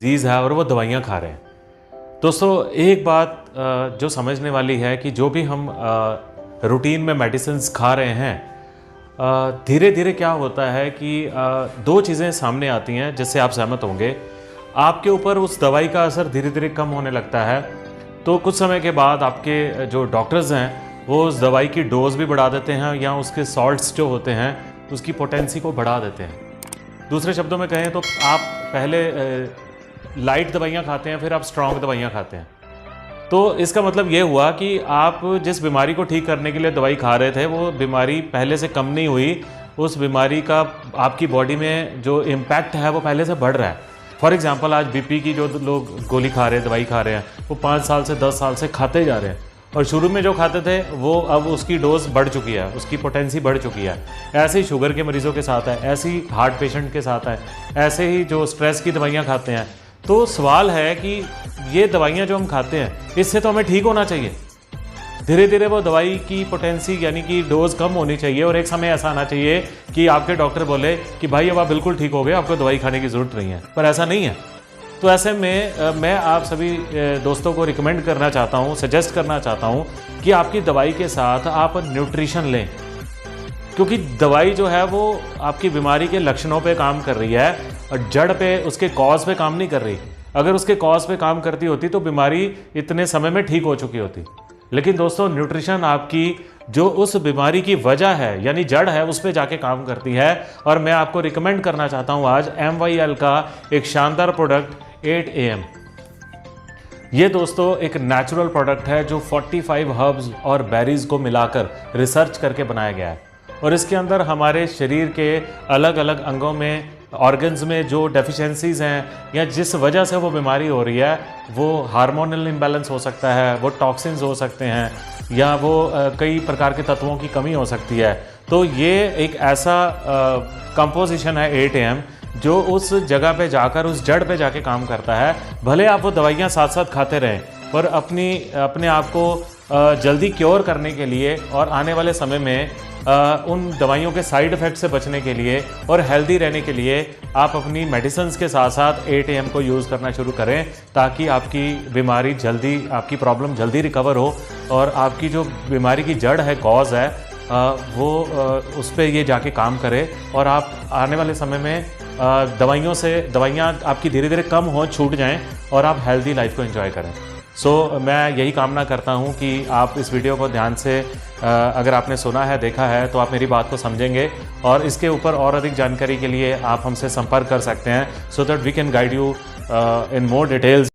Disease है और वो दवाइयाँ खा रहे हैं। दोस्तों एक बात जो समझने वाली है कि जो भी हम रूटीन में मेडिसिन्स खा रहे हैं, धीरे धीरे क्या होता है कि दो चीज़ें सामने आती हैं जिससे आप सहमत होंगे। आपके ऊपर उस दवाई का असर धीरे धीरे कम होने लगता है, तो कुछ समय के बाद आपके जो डॉक्टर्स हैं वो उस दवाई की डोज भी बढ़ा देते हैं या उसके सॉल्ट्स जो होते हैं उसकी पोटेंसी को बढ़ा देते हैं। दूसरे शब्दों में कहें तो आप पहले लाइट दवाइयाँ खाते हैं, फिर आप स्ट्रॉन्ग दवाइयाँ खाते हैं। तो इसका मतलब ये हुआ कि आप जिस बीमारी को ठीक करने के लिए दवाई खा रहे थे वो बीमारी पहले से कम नहीं हुई, उस बीमारी का आपकी बॉडी में जो इम्पैक्ट है वो पहले से बढ़ रहा है। फॉर एग्जांपल आज बीपी की जो लोग गोली खा रहे हैं, दवाई खा रहे हैं, वो 5 साल से 10 साल से खाते जा रहे हैं और शुरू में जो खाते थे वो अब उसकी डोज बढ़ चुकी है, उसकी पोटेंसी बढ़ चुकी है। ऐसे ही शुगर के मरीज़ों के साथ है, ऐसे ही हार्ट पेशेंट के साथ है, ऐसे ही जो स्ट्रेस की दवाइयाँ खाते हैं। तो सवाल है कि ये दवाइयाँ जो हम खाते हैं इससे तो हमें ठीक होना चाहिए। धीरे धीरे वो दवाई की पोटेंसी यानी कि डोज कम होनी चाहिए और एक समय ऐसा आना चाहिए कि आपके डॉक्टर बोले कि भाई अब आप बिल्कुल ठीक हो गए, आपको दवाई खाने की ज़रूरत नहीं है। पर ऐसा नहीं है। तो ऐसे में मैं आप सभी दोस्तों को रिकमेंड करना चाहता हूँ, सजेस्ट करना चाहता हूँ कि आपकी दवाई के साथ आप न्यूट्रिशन लें, क्योंकि दवाई जो है वो आपकी बीमारी के लक्षणों पे काम कर रही है और जड़ पे, उसके कॉज पे काम नहीं कर रही। अगर उसके कॉज पे काम करती होती तो बीमारी इतने समय में ठीक हो चुकी होती। लेकिन दोस्तों न्यूट्रिशन आपकी जो उस बीमारी की वजह है यानी जड़ है उस पे जाके काम करती है। और मैं आपको रिकमेंड करना चाहता हूँ आज MYL का एक शानदार प्रोडक्ट 8 AM। ये दोस्तों एक नेचुरल प्रोडक्ट है जो 45 हर्ब्स और बेरीज को मिलाकर रिसर्च करके बनाया गया है और इसके अंदर हमारे शरीर के अलग अलग अंगों में, ऑर्गन्स में जो डेफिशिएंसीज हैं या जिस वजह से वो बीमारी हो रही है, वो हार्मोनल इम्बैलेंस हो सकता है, वो टॉक्सिन्स हो सकते हैं या वो कई प्रकार के तत्वों की कमी हो सकती है। तो ये एक ऐसा कंपोजिशन है 8 AM जो उस जगह पे जाकर, उस जड़ पे जाके काम करता है। भले आप वो दवाइयाँ साथ साथ खाते रहें, पर अपने आप को जल्दी क्योर करने के लिए और आने वाले समय में उन दवाइयों के साइड इफ़ेक्ट से बचने के लिए और हेल्दी रहने के लिए आप अपनी मेडिसिन्स के साथ साथ 8 AM को यूज़ करना शुरू करें, ताकि आपकी बीमारी जल्दी, आपकी प्रॉब्लम जल्दी रिकवर हो और आपकी जो बीमारी की जड़ है, कॉज है, वो उस पर ये जाके काम करे और आप आने वाले समय में दवाइयाँ आपकी धीरे धीरे कम हो, छूट जाएँ और आप हेल्दी लाइफ को एंजॉय करें। मैं यही कामना करता हूँ कि आप इस वीडियो को ध्यान से अगर आपने सुना है, देखा है, तो आप मेरी बात को समझेंगे और इसके ऊपर और अधिक जानकारी के लिए आप हमसे संपर्क कर सकते हैं, so that we can guide you in more details.